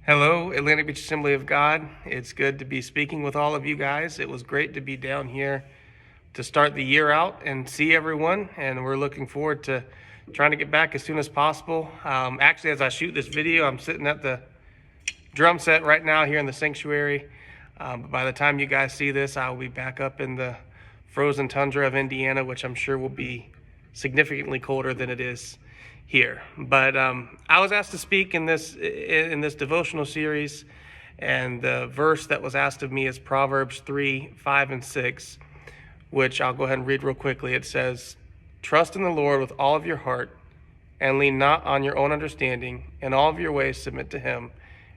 Hello, Atlantic Beach Assembly of God. It's good to be speaking with all of you guys. It was great to be down here to start the year out and see everyone, and we're looking forward to trying to get back as soon as possible. Actually, as I shoot this video, I'm sitting at the drum set right now here in the sanctuary. But by the time you guys see this, I'll be back up in the frozen tundra of Indiana, which I'm sure will be significantly colder than it is here. But I was asked to speak in this devotional series, and the verse that was asked of me is Proverbs 3, 5, and 6, which I'll go ahead and read real quickly. It says, "Trust in the Lord with all of your heart, and lean not on your own understanding. In all of your ways submit to him,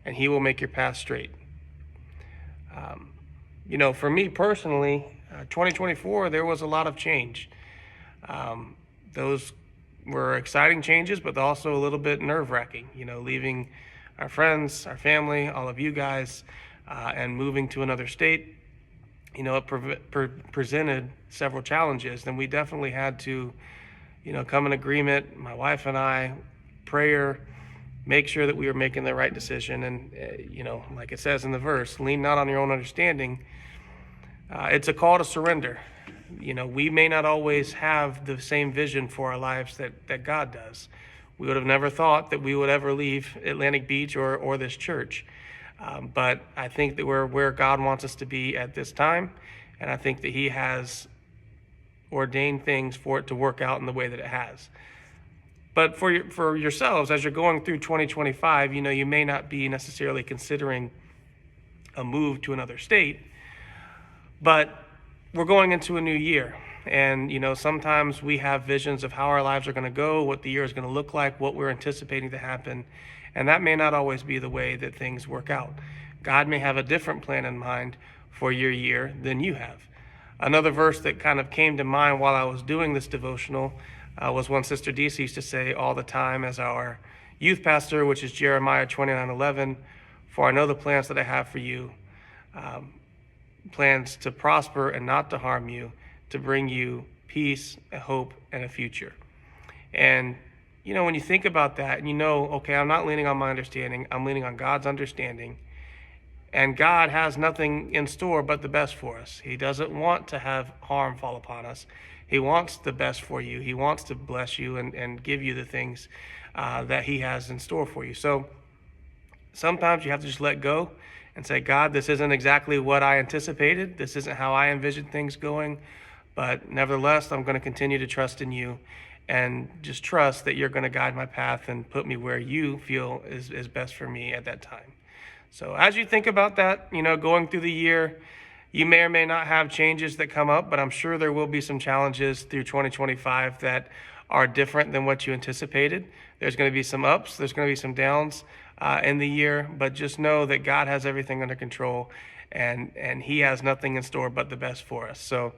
and he will make your path straight." For me personally, 2024, there was a lot of change. Those were exciting changes, but also a little bit nerve-wracking, leaving our friends, our family, all of you guys, and moving to another state. It presented several challenges, and we definitely had to, come in agreement, my wife and I, prayer, make sure that we were making the right decision. And, like it says in the verse, lean not on your own understanding. It's a call to surrender. We may not always have the same vision for our lives that God does. We would have never thought that we would ever leave Atlantic Beach or this church. But I think that we're where God wants us to be at this time. And I think that he has ordained things for it to work out in the way that it has. But for yourselves, as you're going through 2025, you may not be necessarily considering a move to another state, but we're going into a new year. And, sometimes we have visions of how our lives are going to go, what the year is going to look like, what we're anticipating to happen. And that may not always be the way that things work out. God may have a different plan in mind for your year than you have. Another verse that kind of came to mind while I was doing this devotional was one Sister Deese used to say all the time as our youth pastor, which is Jeremiah 29:11, "For I know the plans that I have for you, plans to prosper and not to harm you, to bring you peace, a hope, and a future." And, when you think about that and okay, I'm not leaning on my understanding, I'm leaning on God's understanding. And God has nothing in store but the best for us. He doesn't want to have harm fall upon us. He wants the best for you. He wants to bless you and give you the things that he has in store for you. So sometimes you have to just let go and say, God, this isn't exactly what I anticipated. This isn't how I envisioned things going. But nevertheless, I'm going to continue to trust in you and just trust that you're going to guide my path and put me where you feel is best for me at that time. So as you think about that, going through the year, you may or may not have changes that come up, but I'm sure there will be some challenges through 2025 that are different than what you anticipated. There's going to be some ups, there's going to be some downs in the year, but just know that God has everything under control and he has nothing in store but the best for us. So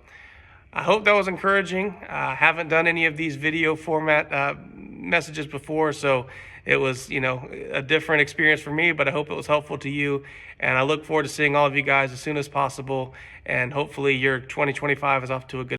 I hope that was encouraging. I haven't done any of these video format messages before, so it was, a different experience for me, but I hope it was helpful to you. And I look forward to seeing all of you guys as soon as possible. And hopefully your 2025 is off to a good